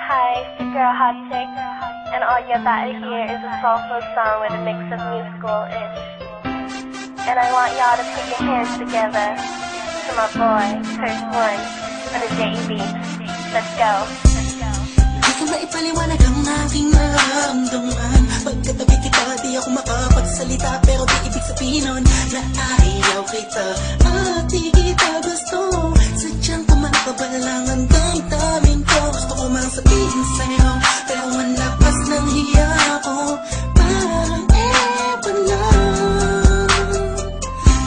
Hi, it's your girl Hot Chick, and all you're about to hear is a soulful song with a mix of musical-ish. And I want y'all to put your hands together to my boy, Curse One, on the JEB. Let's go. Di ko maipaliwanag ang aking nararamdaman. Pagkatabi kita, di ako makapagsalita, pero di ibig sabihin nun na ayaw kita at di kita gusto. Sadyang kumakabalang ang damdamin ko. Gusto ko mang sabihin sa'yo, pero manlapas ng hiya ko. Parang ewan lang.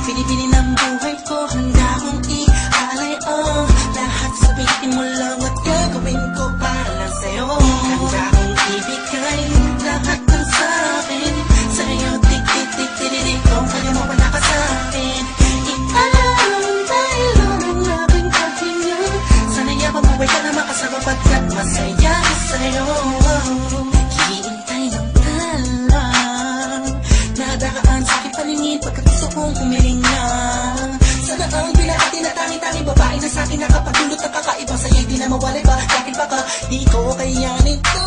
Pinipili ng buhay ko, handa kong ialay ang lahat. Sabihin mo lang at gagawin ko para lang sa'yo. Handa kong ibigay lahat ng sa'kin sa'yo. Tik-tik-tik-tik-tik, kung kaya mo wala ka sa'kin. Ialam dahil ang aking paghinga. Sana'y mabuhay ka na makasama pagkat masaya ko sa'yo. Naghihintay ng talang nadakaan sa aking paningin pagkat gusto kong humiling na. Sana ang binahati na tanging-tanging babae na sa'kin nakapagdulot ng kakaibang sa'yo'y di na mawalay ba? Dahil baka di ko kayanin to.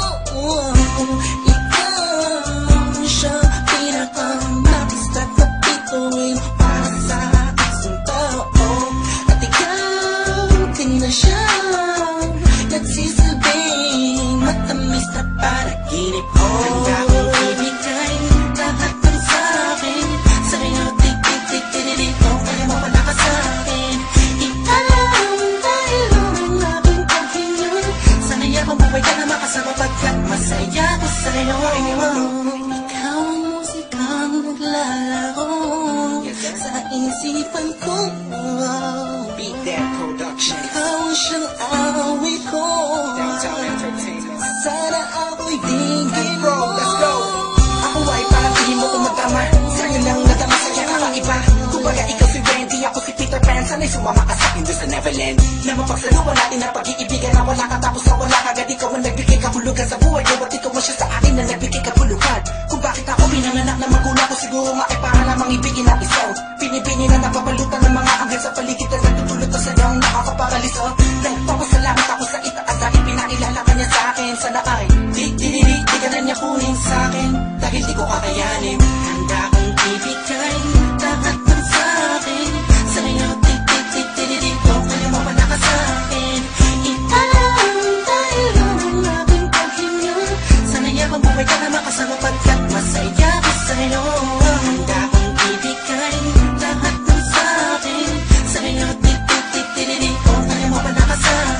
Ikaw siya pinaka-nais at napituin para sa isang tao. At ikaw din na siya nagsisilbing matamis na panaginip ko. Handa kong ibigay lahat ng sa'kin sa'yo. Tik-tik-tik-tik-tik, kung kaya mo wala ka sa'kin. Ialam dahil ang aking paghinga. Sana'y akong buhay ka na makasama pagkat masaya ko sa'yo. Ikaw ang musikang naglalaro sa isipan ko. Beat That Production. Ikaw siyang awit ko. Downtown Entertainment. Sana ako'y tingin mo. Let's go. Ako ay parang hindi mo kumatama. Sa'yo lang natama sa'yo kakaiba. Kumbaga ikaw si Wendy, ako si Peter Pan. Sana'y sumama ka sa'kin doon sa Neverland. Na mapagsaluhan natin na pag-iibigan na wala ka tapos na wala ka. Agad ikaw ang nagbigay kahulugan sa buhay ko. At ikaw man siya sa akin na nagbigay kahulugan. Kung bakit ako pinanganak na magulang ko, siguro nga ay para lamang ibigin ang isaw. Pinipini na napapalutan ng mga anghel sa paligid na nagtutulot na sayang nakakaparaliso. Nagpapasalamat ako sa itaas dahil pinakilala ka niya sa akin. Sana ay di ka na niya kunin sa akin dahil di ko kakayanin. Handa kong ibigay lahat ng sa'kin sa'yo. Tik-tik-tik-tik-tik, kung kaya mo wala ka sa'kin. Ialam dahil ang aking paghinga. Sana'y akong buhay ka na makasama pagkat masaya ko sa'yo. Handa kong ibigay lahat ng sa'kin sa'yo. Tik-tik-tik-tik-tik, kung kaya mo wala ka sa'kin.